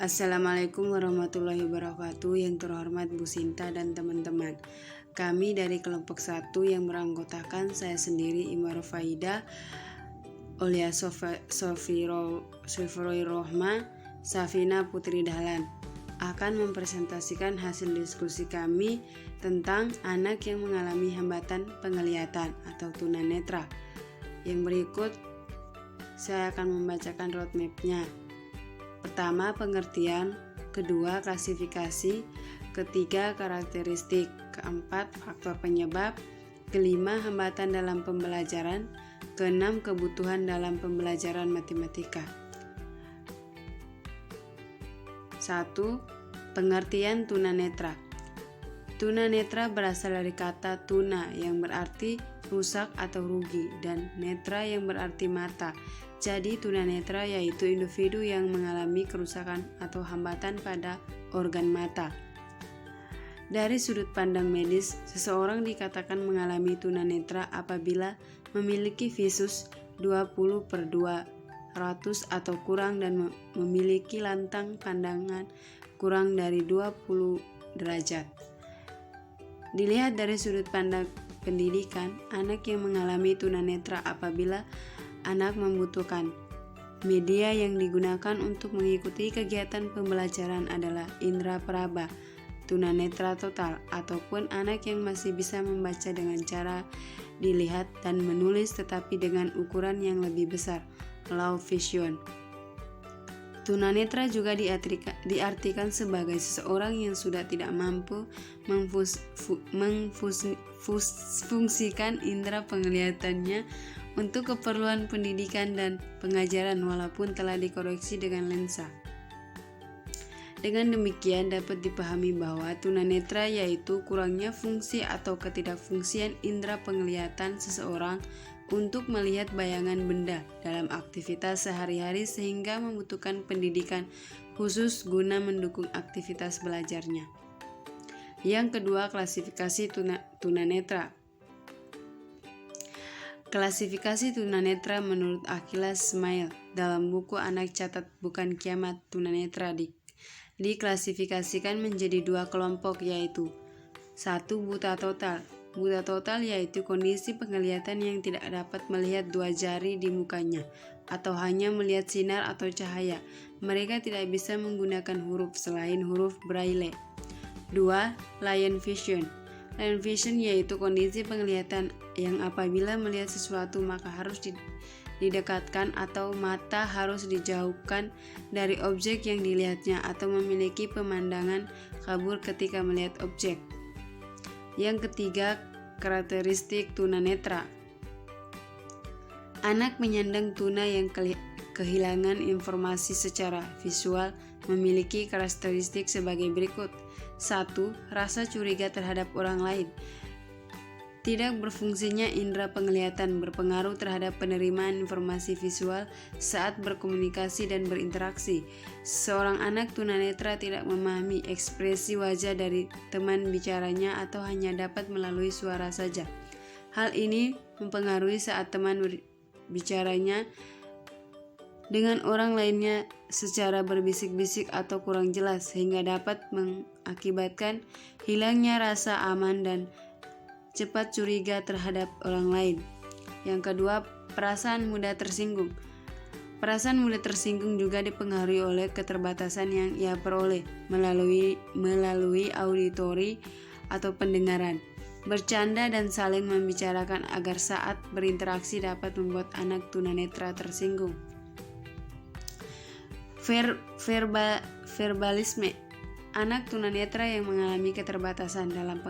Assalamualaikum warahmatullahi wabarakatuh. Yang terhormat Bu Sinta dan teman-teman, kami dari kelompok 1 yang beranggotakan saya sendiri Imar Faida, Olia Sofiroi Rohma, Safina Putri Dahlan akan mempresentasikan hasil diskusi kami tentang anak yang mengalami hambatan penglihatan atau tunanetra. Yang berikut saya akan membacakan roadmap-nya. Pertama, pengertian. Kedua, klasifikasi. Ketiga, karakteristik. Keempat, faktor penyebab. Kelima, hambatan dalam pembelajaran. Keenam, kebutuhan dalam pembelajaran matematika. 1. Pengertian tunanetra. Tunanetra berasal dari kata tuna yang berarti rusak atau rugi dan netra yang berarti mata. Jadi tunanetra yaitu individu yang mengalami kerusakan atau hambatan pada organ mata. Dari sudut pandang medis, seseorang dikatakan mengalami tunanetra apabila memiliki visus 20/200 atau kurang dan memiliki lantang pandangan kurang dari 20 derajat. Dilihat dari sudut pandang pendidikan, anak yang mengalami tunanetra apabila anak membutuhkan media yang digunakan untuk mengikuti kegiatan pembelajaran adalah indera peraba, tunanetra total, ataupun anak yang masih bisa membaca dengan cara dilihat dan menulis tetapi dengan ukuran yang lebih besar, low vision. Tunanetra juga diartikan sebagai seseorang yang sudah tidak mampu memfungsikan indera penglihatannya untuk keperluan pendidikan dan pengajaran walaupun telah dikoreksi dengan lensa. Dengan demikian dapat dipahami bahwa tunanetra yaitu kurangnya fungsi atau ketidakfungsian indera penglihatan seseorang untuk melihat bayangan benda dalam aktivitas sehari-hari sehingga membutuhkan pendidikan khusus guna mendukung aktivitas belajarnya. Yang kedua, klasifikasi tunanetra. Klasifikasi tunanetra menurut Achilles Smile dalam buku Anak Catat Bukan Kiamat Tunanetra diklasifikasikan menjadi 2 kelompok, yaitu 1. Buta total. Buta total yaitu kondisi penglihatan yang tidak dapat melihat 2 jari di mukanya atau hanya melihat sinar atau cahaya. Mereka tidak bisa menggunakan huruf selain huruf braille. 2. Lion vision. Lion vision yaitu kondisi penglihatan yang apabila melihat sesuatu maka harus didekatkan atau mata harus dijauhkan dari objek yang dilihatnya atau memiliki pemandangan kabur ketika melihat objek. Yang ketiga, karakteristik tunanetra. Anak menyandang tuna yang kehilangan informasi secara visual memiliki karakteristik sebagai berikut. 1. Rasa curiga terhadap orang lain. Tidak berfungsinya indera penglihatan berpengaruh terhadap penerimaan informasi visual saat berkomunikasi dan berinteraksi. Seorang anak tunanetra tidak memahami ekspresi wajah dari teman bicaranya atau hanya dapat melalui suara saja. Hal ini mempengaruhi saat teman bicaranya dengan orang lainnya secara berbisik-bisik atau kurang jelas sehingga dapat mengakibatkan hilangnya rasa aman dan cepat curiga terhadap orang lain. Yang kedua, perasaan mudah tersinggung. Perasaan mudah tersinggung juga dipengaruhi oleh keterbatasan yang ia peroleh melalui auditori atau pendengaran. Bercanda dan saling membicarakan agar saat berinteraksi dapat membuat anak tunanetra tersinggung. Verbalisme. Anak tunanetra yang mengalami keterbatasan dalam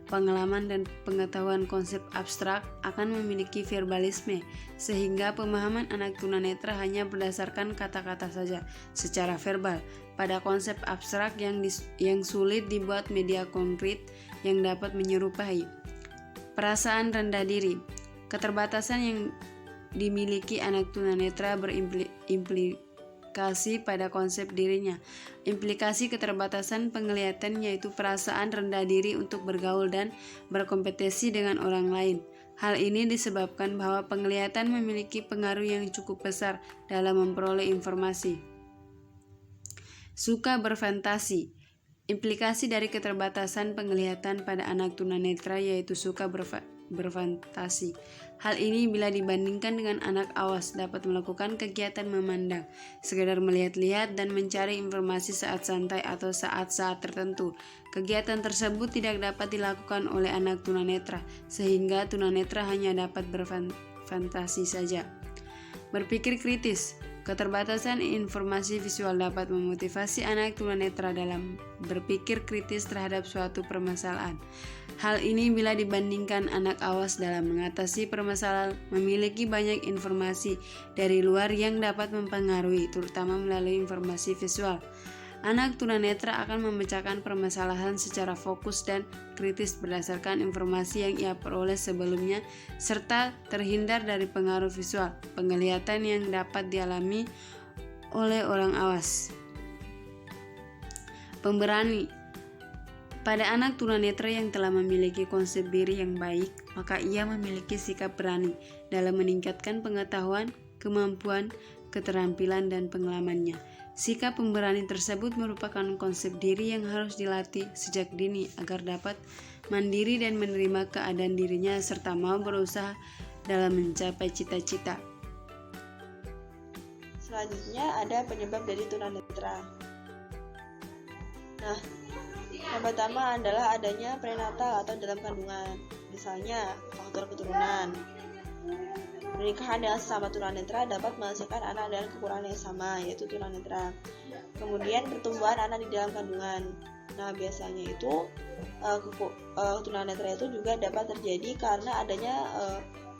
pengalaman dan pengetahuan konsep abstrak akan memiliki verbalisme, sehingga pemahaman anak tunanetra hanya berdasarkan kata-kata saja secara verbal pada konsep abstrak yang sulit dibuat media konkret yang dapat menyerupai. Perasaan rendah diri. Keterbatasan yang dimiliki anak tunanetra berimplikasi pada konsep dirinya. Implikasi keterbatasan penglihatan yaitu perasaan rendah diri untuk bergaul dan berkompetisi dengan orang lain. Hal ini disebabkan bahwa penglihatan memiliki pengaruh yang cukup besar dalam memperoleh informasi. Suka berfantasi. Implikasi dari keterbatasan penglihatan pada anak tunanetra yaitu suka berfantasi. Hal ini bila dibandingkan dengan anak awas dapat melakukan kegiatan memandang, sekedar melihat-lihat dan mencari informasi saat santai atau saat-saat tertentu. Kegiatan tersebut tidak dapat dilakukan oleh anak tunanetra, sehingga tunanetra hanya dapat berfantasi saja. Berpikir kritis. Keterbatasan informasi visual dapat memotivasi anak tunanetra dalam berpikir kritis terhadap suatu permasalahan. Hal ini bila dibandingkan anak awas dalam mengatasi permasalahan memiliki banyak informasi dari luar yang dapat mempengaruhi, terutama melalui informasi visual. Anak tunanetra akan memecahkan permasalahan secara fokus dan kritis berdasarkan informasi yang ia peroleh sebelumnya, serta terhindar dari pengaruh visual penglihatan yang dapat dialami oleh orang awas. Pemberani. Pada anak tunanetra yang telah memiliki konsep diri yang baik, maka ia memiliki sikap berani dalam meningkatkan pengetahuan, kemampuan, keterampilan, dan pengalamannya. Sikap pemberani tersebut merupakan konsep diri yang harus dilatih sejak dini agar dapat mandiri dan menerima keadaan dirinya serta mau berusaha dalam mencapai cita-cita. Selanjutnya ada penyebab dari tunanetra. Nah, yang pertama adalah adanya prenatal atau dalam kandungan, misalnya faktor keturunan. Pernikahan dengan sesama tunanetra dapat menghasilkan anak dengan kekurangan yang sama, yaitu tunanetra. Kemudian pertumbuhan anak di dalam kandungan. Nah, biasanya itu tunanetra itu juga dapat terjadi karena adanya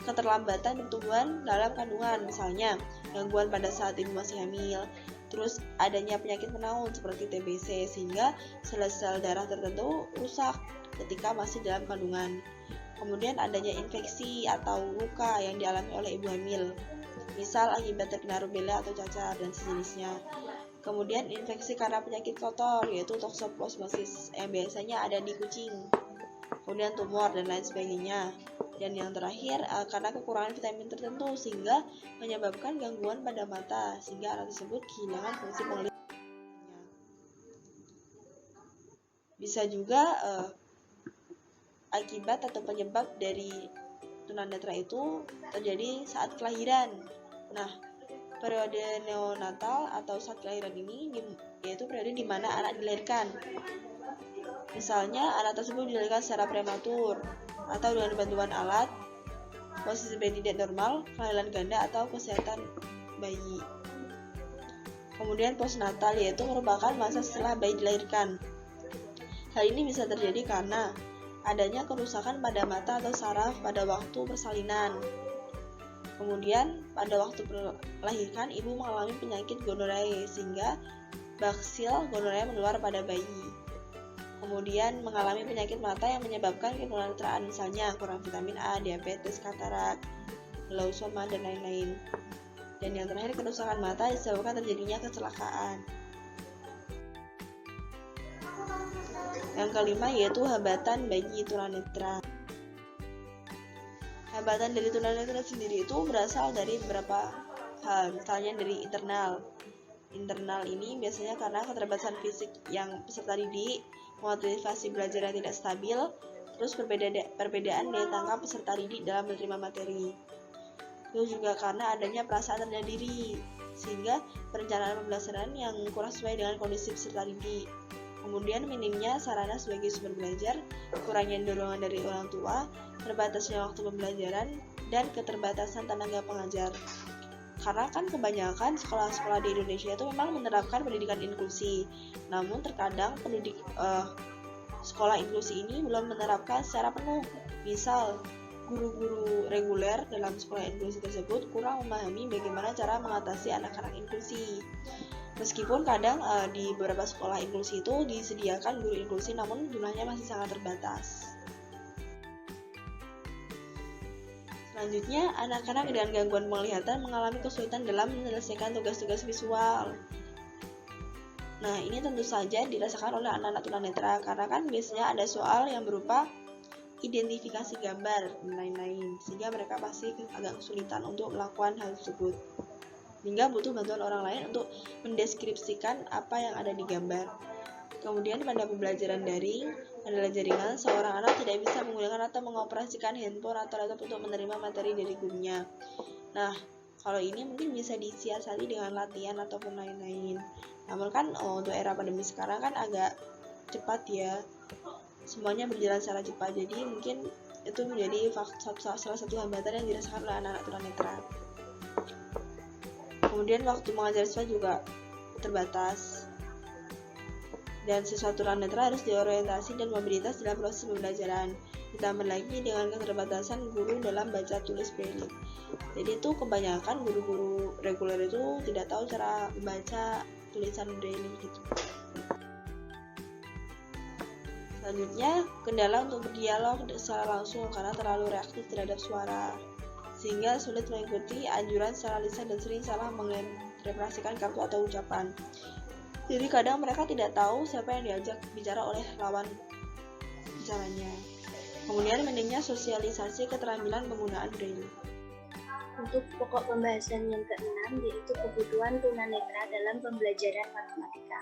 keterlambatan pertumbuhan dalam kandungan, misalnya gangguan pada saat ibu masih hamil. Terus adanya penyakit menaun seperti TBC sehingga sel-sel darah tertentu rusak ketika masih dalam kandungan. Kemudian adanya infeksi atau luka yang dialami oleh ibu hamil, misal akibat terkena rubella atau cacar dan sejenisnya. Kemudian infeksi karena penyakit kotor yaitu toxoplasmosis yang biasanya ada di kucing. Kemudian tumor dan lain sebagainya. Dan yang terakhir karena kekurangan vitamin tertentu sehingga menyebabkan gangguan pada mata sehingga anak tersebut kehilangan fungsi penglihatannya. Bisa juga akibat atau penyebab dari tunanetra itu terjadi saat kelahiran. Nah, periode neonatal atau saat kelahiran ini yaitu periode di mana anak dilahirkan. Misalnya anak tersebut dilahirkan secara prematur atau dengan bantuan alat, posisi bayi tidak normal, kehamilan ganda atau kesehatan bayi. Kemudian postnatal yaitu merupakan masa setelah bayi dilahirkan. Hal ini bisa terjadi karena adanya kerusakan pada mata atau saraf pada waktu persalinan. Kemudian pada waktu melahirkan ibu mengalami penyakit gonorrhea sehingga baksil gonorrhea menular pada bayi. Kemudian mengalami penyakit mata yang menyebabkan ketunanetraan, misalnya kurang vitamin A, diabetes, katarak, glausoma dan lain-lain. Dan yang terakhir kerusakan mata disebabkan terjadinya kecelakaan. Yang kelima yaitu hambatan bagi tunanetra. Hambatan dari tunanetra sendiri itu berasal dari beberapa hal, misalnya dari internal. Internal ini biasanya karena keterbatasan fisik yang peserta didik, motivasi belajar yang tidak stabil, terus perbedaan daya tangkap peserta didik dalam menerima materi. Itu juga karena adanya perasaan rendah diri, sehingga perencanaan pembelajaran yang kurang sesuai dengan kondisi peserta didik. Kemudian minimnya sarana sebagai sumber belajar, kurangnya dorongan dari orang tua, terbatasnya waktu pembelajaran, dan keterbatasan tenaga pengajar. Karena kan kebanyakan sekolah-sekolah di Indonesia itu memang menerapkan pendidikan inklusi, namun terkadang sekolah inklusi ini belum menerapkan secara penuh. Misal, guru-guru reguler dalam sekolah inklusi tersebut kurang memahami bagaimana cara mengatasi anak-anak inklusi. Meskipun kadang di beberapa sekolah inklusi itu disediakan guru inklusi, namun jumlahnya masih sangat terbatas. Selanjutnya, anak-anak dengan gangguan penglihatan mengalami kesulitan dalam menyelesaikan tugas-tugas visual. Nah, ini tentu saja dirasakan oleh anak-anak tunanetra karena kan biasanya ada soal yang berupa identifikasi gambar dan lain-lain, sehingga mereka pasti agak kesulitan untuk melakukan hal tersebut. sehingga butuh bantuan orang lain untuk mendeskripsikan apa yang ada di gambar. Kemudian pada pembelajaran daring adalah jaringan, seorang anak tidak bisa menggunakan atau mengoperasikan handphone atau laptop untuk menerima materi dari gurunya. Nah, kalau ini mungkin bisa disiasati dengan latihan ataupun lain-lain. Namun kan untuk era pandemi sekarang kan agak cepat ya, semuanya berjalan secara cepat, jadi mungkin itu menjadi salah satu hambatan yang dirasakan oleh anak-anak tunanetra. Kemudian waktu mengajar siswa juga terbatas, dan siswa tunanetra harus diorientasi dan mobilitas dalam proses pembelajaran. Ditambah lagi dengan keterbatasan guru dalam baca tulis braille. Jadi itu kebanyakan guru-guru reguler itu tidak tahu cara membaca tulisan braille gitu. Selanjutnya, kendala untuk berdialog secara langsung karena terlalu reaktif terhadap suara, sehingga sulit mengikuti anjuran secara lisan dan sering salah menginterpretasikan kartu atau ucapan. Jadi kadang mereka tidak tahu siapa yang diajak bicara oleh lawan bicaranya. Kemudian minimnya sosialisasi keterampilan penggunaan braille. Untuk pokok pembahasan yang keenam yaitu kebutuhan tunanetra dalam pembelajaran matematika.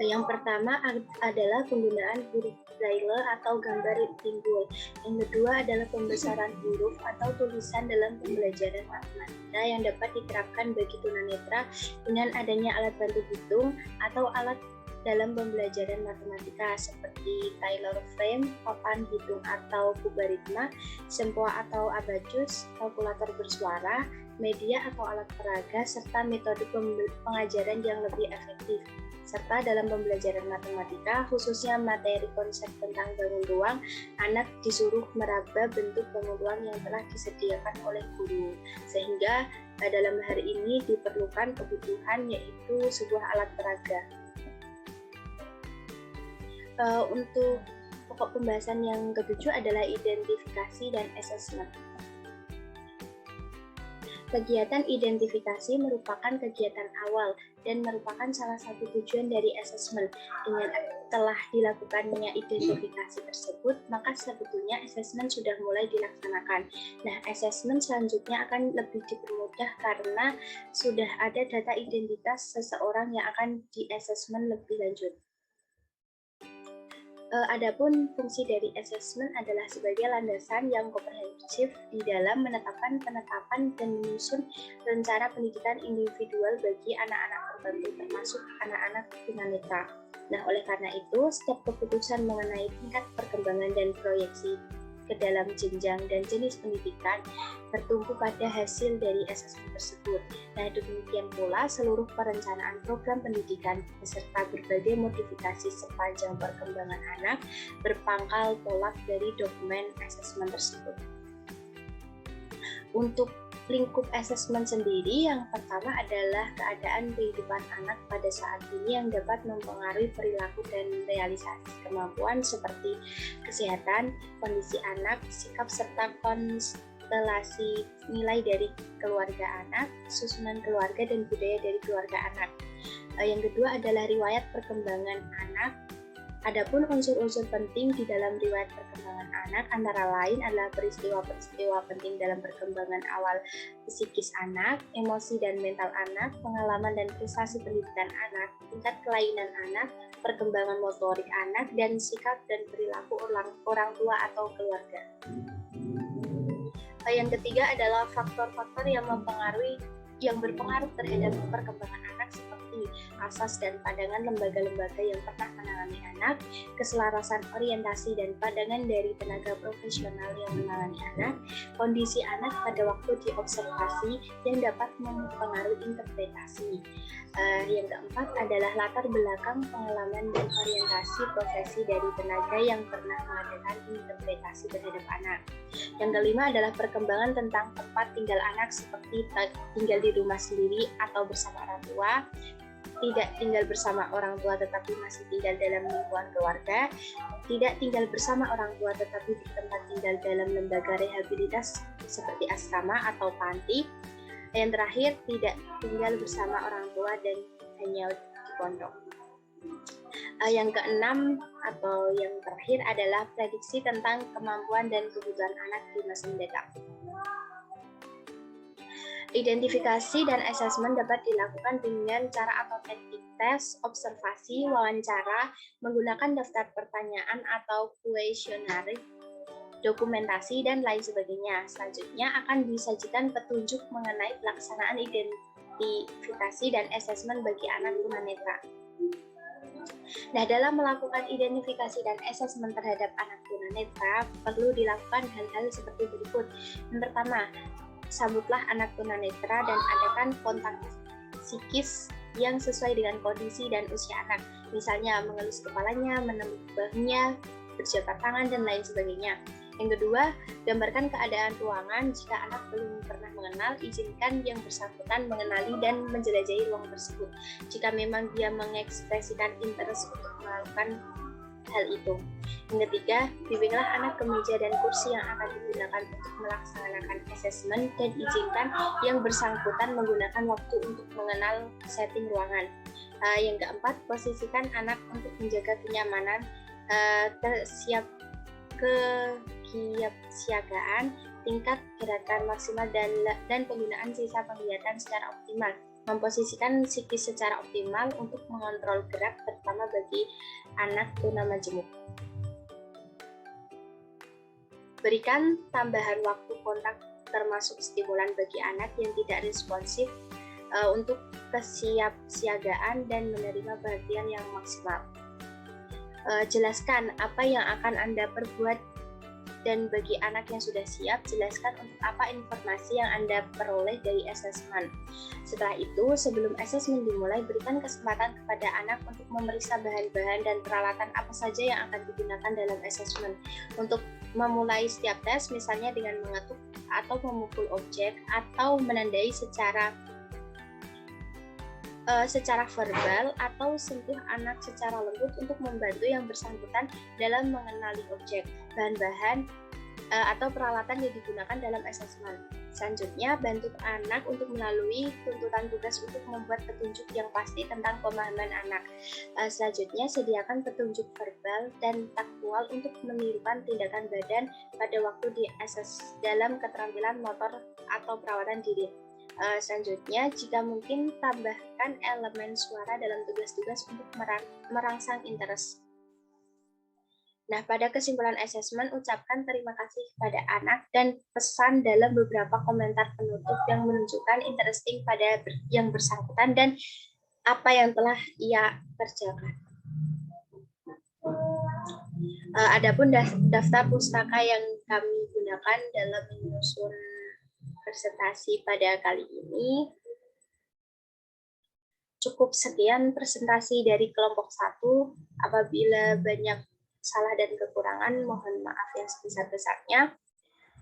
Yang pertama adalah penggunaan huruf braille atau gambar timbul. Yang kedua adalah pembesaran huruf atau tulisan dalam pembelajaran matematika yang dapat diterapkan bagi tunanetra dengan adanya alat bantu hitung atau alat dalam pembelajaran matematika seperti Taylor frame, papan hitung atau kubaritma, sempoa atau abacus, kalkulator bersuara, media atau alat peraga, serta metode pengajaran yang lebih efektif. Serta dalam pembelajaran matematika, khususnya materi konsep tentang bangun ruang, anak disuruh meraba bentuk bangun ruang yang telah disediakan oleh guru. Sehingga dalam hari ini diperlukan kebutuhan yaitu sebuah alat peraga. Untuk pokok pembahasan yang ketujuh adalah identifikasi dan assessment. Kegiatan identifikasi merupakan kegiatan awal dan merupakan salah satu tujuan dari assessment. Dengan telah dilakukannya identifikasi tersebut, maka sebetulnya assessment sudah mulai dilaksanakan. Nah, assessment selanjutnya akan lebih dipermudah karena sudah ada data identitas seseorang yang akan di-assessment lebih lanjut. Adapun fungsi dari assessment adalah sebagai landasan yang komprehensif di dalam menetapkan penetapan dan menyusun rencana pendidikan individual bagi anak-anak tertentu termasuk anak-anak tunanetra. Nah, oleh karena itu, setiap keputusan mengenai tingkat perkembangan dan proyeksi ke dalam jenjang dan jenis pendidikan bertumpu pada hasil dari asesmen tersebut. Nah, demikian pula seluruh perencanaan program pendidikan beserta berbagai modifikasi sepanjang perkembangan anak berpangkal tolak dari dokumen asesmen tersebut. Untuk lingkup asesmen sendiri, yang pertama adalah keadaan kehidupan anak pada saat ini yang dapat mempengaruhi perilaku dan realisasi kemampuan seperti kesehatan, kondisi anak, sikap serta konstelasi nilai dari keluarga anak, susunan keluarga dan budaya dari keluarga anak. Yang kedua adalah riwayat perkembangan anak. Adapun unsur-unsur penting di dalam riwayat perkembangan anak antara lain adalah peristiwa-peristiwa penting dalam perkembangan awal psikis anak, emosi dan mental anak, pengalaman dan prestasi pendidikan anak, tingkat kelainan anak, perkembangan motorik anak, dan sikap dan perilaku orang tua atau keluarga. Yang ketiga adalah faktor-faktor yang berpengaruh terhadap perkembangan anak seperti asas dan pandangan lembaga-lembaga yang pernah menangani anak, keselarasan orientasi dan pandangan dari tenaga profesional yang menangani anak, kondisi anak pada waktu diobservasi yang dapat mempengaruhi interpretasi. Yang keempat adalah latar belakang pengalaman dan orientasi profesi dari tenaga yang pernah mengadakan interpretasi terhadap anak. Yang kelima adalah perkembangan tentang tempat tinggal anak seperti tinggal di rumah sendiri atau bersama orang tua, tidak tinggal bersama orang tua tetapi masih tinggal dalam lingkungan keluarga, tidak tinggal bersama orang tua tetapi bertempat tinggal dalam lembaga rehabilitas seperti asrama atau panti. Yang terakhir, tidak tinggal bersama orang tua dan hanya di pondok. Yang keenam atau yang terakhir adalah prediksi tentang kemampuan dan kebutuhan anak di masa mendatang. Identifikasi dan asesmen dapat dilakukan dengan cara atau teknik tes, observasi, wawancara, menggunakan daftar pertanyaan atau kuesioner, dokumentasi, dan lain sebagainya. Selanjutnya akan disajikan petunjuk mengenai pelaksanaan identifikasi dan asesmen bagi anak tunanetra. Nah, dalam melakukan identifikasi dan asesmen terhadap anak tunanetra, perlu dilakukan hal-hal seperti berikut. Yang pertama, sambutlah anak tunanetra dan adakan kontak psikis yang sesuai dengan kondisi dan usia anak. Misalnya mengelus kepalanya, menepuk bahunya, berjabat tangan, dan lain sebagainya. Yang kedua, gambarkan keadaan ruangan. Jika anak belum pernah mengenal, izinkan yang bersangkutan mengenali dan menjelajahi ruang tersebut. Jika memang dia mengekspresikan interest untuk melakukan hal itu. Yang ketiga, bimbinglah anak ke meja dan kursi yang akan digunakan untuk melaksanakan asesmen dan izinkan yang bersangkutan menggunakan waktu untuk mengenal setting ruangan. Yang keempat, posisikan anak untuk menjaga kenyamanan, kesiapsiagaan, tingkat gerakan maksimal dan penggunaan sisa penglihatan secara optimal. Memposisikan psikis secara optimal untuk mengontrol gerak, terutama bagi anak tunamajemuk. Berikan tambahan waktu kontak termasuk stimulan bagi anak yang tidak responsif untuk kesiapsiagaan dan menerima perhatian yang maksimal. Jelaskan apa yang akan Anda perbuat, dan bagi anak yang sudah siap, jelaskan untuk apa informasi yang Anda peroleh dari asesmen. Setelah itu, sebelum asesmen dimulai, berikan kesempatan kepada anak untuk memeriksa bahan-bahan dan peralatan apa saja yang akan digunakan dalam asesmen. Untuk memulai setiap tes, misalnya dengan mengetuk atau memukul objek, atau menandai secara verbal, atau sentuh anak secara lembut untuk membantu yang bersangkutan dalam mengenali objek, bahan-bahan, atau peralatan yang digunakan dalam asesmen. Selanjutnya, bantu anak untuk melalui tuntutan tugas untuk membuat petunjuk yang pasti tentang pemahaman anak. Selanjutnya, sediakan petunjuk verbal dan taktual untuk menirukan tindakan badan pada waktu di dalam keterampilan motor atau perawatan diri. Selanjutnya, jika mungkin, tambahkan elemen suara dalam tugas-tugas untuk merangsang interest. Nah, pada kesimpulan asesmen, ucapkan terima kasih kepada anak dan pesan dalam beberapa komentar penutup yang menunjukkan interesting pada yang bersangkutan dan apa yang telah ia kerjakan. Adapun daftar pustaka yang kami gunakan dalam menyusun presentasi pada kali ini, cukup sekian presentasi dari kelompok 1. Apabila banyak salah dan kekurangan, mohon maaf yang sebesar-besarnya.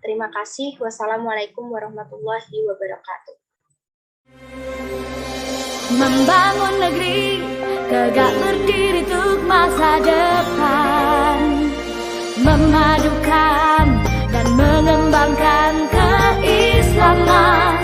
Terima kasih. Wassalamualaikum warahmatullahi wabarakatuh. Membangun negeri tegak berdiri untuk masa depan, memadukan dan mengembangkan keislaman.